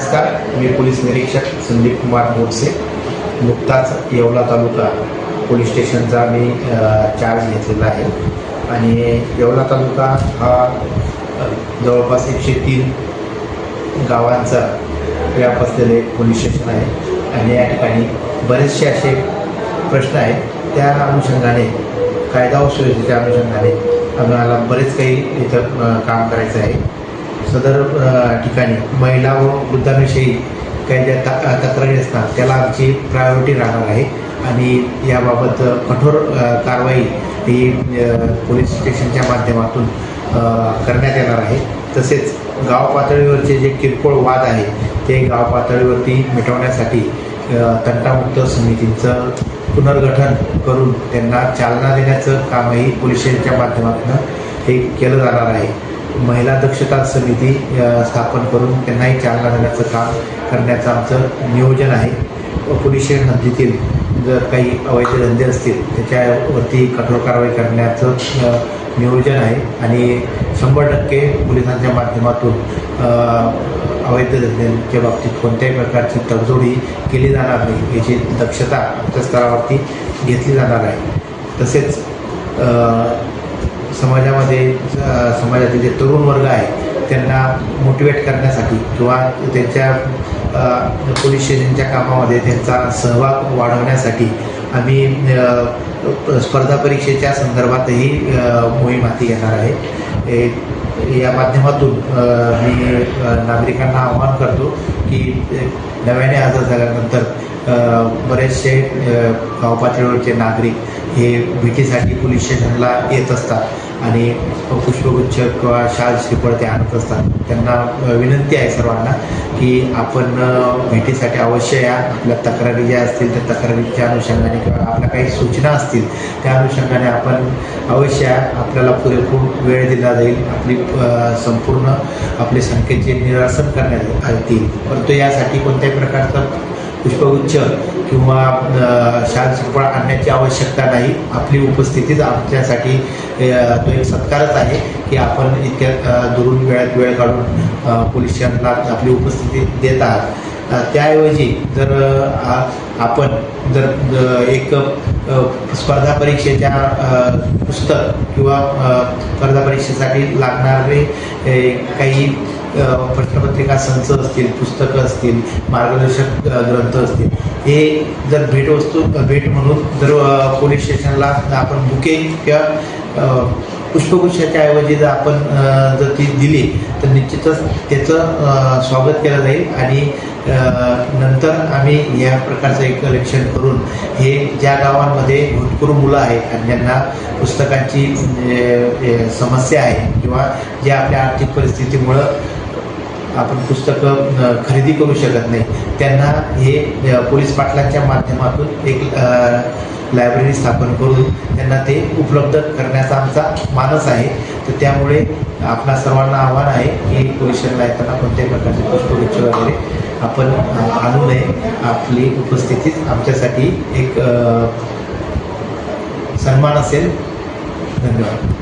नमस्कार, मी पोलीस निरीक्षक संदीप कुमार बोरसे. नुकताच येवला तालुका पोलीस स्टेशनचा मी चार्ज घेतलेला आहे आणि येवला तालुका हा जवळपास 103 गावांचा व्याप असलेले पोलीस स्टेशन आहे आणि या ठिकाणी बरेचसे असे प्रश्न आहेत. त्या अनुषंगाने कायदा व सुव्यवस्थेच्या अनुषंगाने आम्हाला बरेच काही इथं काम करायचं आहे. सदर ठिकाणी महिला व वृद्धांविषयी काही ज्या तक्रारी असतात त्याला आमची प्रायोरिटी राहणार आहे आणि याबाबत कठोर कारवाई ही पोलीस स्टेशनच्या माध्यमातून करण्यात येणार आहे. तसेच गाव पातळीवरचे जे किरकोळ वाद आहे ते गाव पातळीवरती मिटवण्यासाठी तंटामुक्त समितींचं पुनर्गठन करून त्यांना चालना देण्याचं कामही पोलीस स्टेशनच्या माध्यमातून हे केलं जाणार आहे. महिला दक्षता समिती स्थापन करून त्यांनाही चालना देण्याचं काम करण्याचं आमचं नियोजन आहे. पोलीस स्टेशन हद्दीतील जर काही अवैध धंदे असतील त्याच्यावरती कठोर कारवाई करण्याचं नियोजन आहे आणि 100% पोलिसांच्या माध्यमातून अवैध धंद्यांच्या बाबतीत कोणत्याही प्रकारची तडजोडी केली जाणार नाही याची दक्षता आमच्या स्तरावरती घेतली जाणार आहे. तसेच समाजातील जे तरुण वर्ग आहे त्यांना मोटिवेट करण्यासाठी किंवा त्यांच्या पोलीस स्टेशनच्या कामामध्ये त्यांचा सहभाग वाढवण्यासाठी आम्ही स्पर्धा परीक्षेच्या संदर्भातही मोहीम हाती घेणार आहे. या माध्यमातून मी नागरिकांना आवाहन करतो की नव्याने हजर झाल्यानंतर बरेचसे गाव पातळीवरचे नागरिक हे भेटीसाठी पोलीस स्टेशनला येत असतात आणि पुष्पगुच्छ किंवा शाल श्रीफळ ते आणत असतात. त्यांना विनंती आहे सर्वांना की आपण भेटीसाठी अवश्य या. आपल्या तक्रारी ज्या असतील त्या तक्रारीच्या अनुषंगाने किंवा आपल्या काही सूचना असतील त्या अनुषंगाने आपण अवश्य या. आपल्याला पुरेपूर वेळ दिला जाईल. आपली संपूर्ण आपले शंकेचे निरसन करण्यात येईल. परंतु यासाठी कोणत्याही प्रकारचा पुष्पगुच्छ किंवा शाल श्रीफळ आणण्याची आवश्यकता नाही. आपली उपस्थितीच आमच्यासाठी तो एक सत्कारच आहे की आपण इतक्या दुरून वेळात वेळ काढून पोलीस स्टेशनला आपली उपस्थिती देत आहात. त्याऐवजी जर आपण जर एक स्पर्धा परीक्षेच्या पुस्तक किंवा स्पर्धा परीक्षेसाठी लागणारे काही प्रश्नपत्रिका संच असतील, पुस्तकं असतील, मार्गदर्शक ग्रंथ असतील, हे जर भेट म्हणून जर पोलीस स्टेशनला आपण बुके किंवा पुष्पगुच्छाच्या ऐवजी जर आपण जर ती दिली तर निश्चितच त्याचं स्वागत केलं जाईल आणि नंतर आम्ही या प्रकारचं एक कलेक्शन करून हे ज्या गावांमध्ये भूतपूर्व मुलं आहेत आणि ज्यांना पुस्तकांची समस्या आहे किंवा ज्या आपल्या आर्थिक परिस्थितीमुळं आपण पुस्तकं खरेदी करू शकत नाही त्यांना हे पोलीस पाटलांच्या माध्यमातून एक लायब्ररी स्थापन करून त्यांना ते उपलब्ध करण्याचा आमचा मानस आहे. तर त्यामुळे आपणा सर्वांना आव्हान आहे की पोलीस स्टेशनला येताना कोणत्याही प्रकारचे पुष्पगुच्छ वगैरे आपण आणू नये. आपली उपस्थितीच आमच्यासाठी एक सन्मान असेल. धन्यवाद.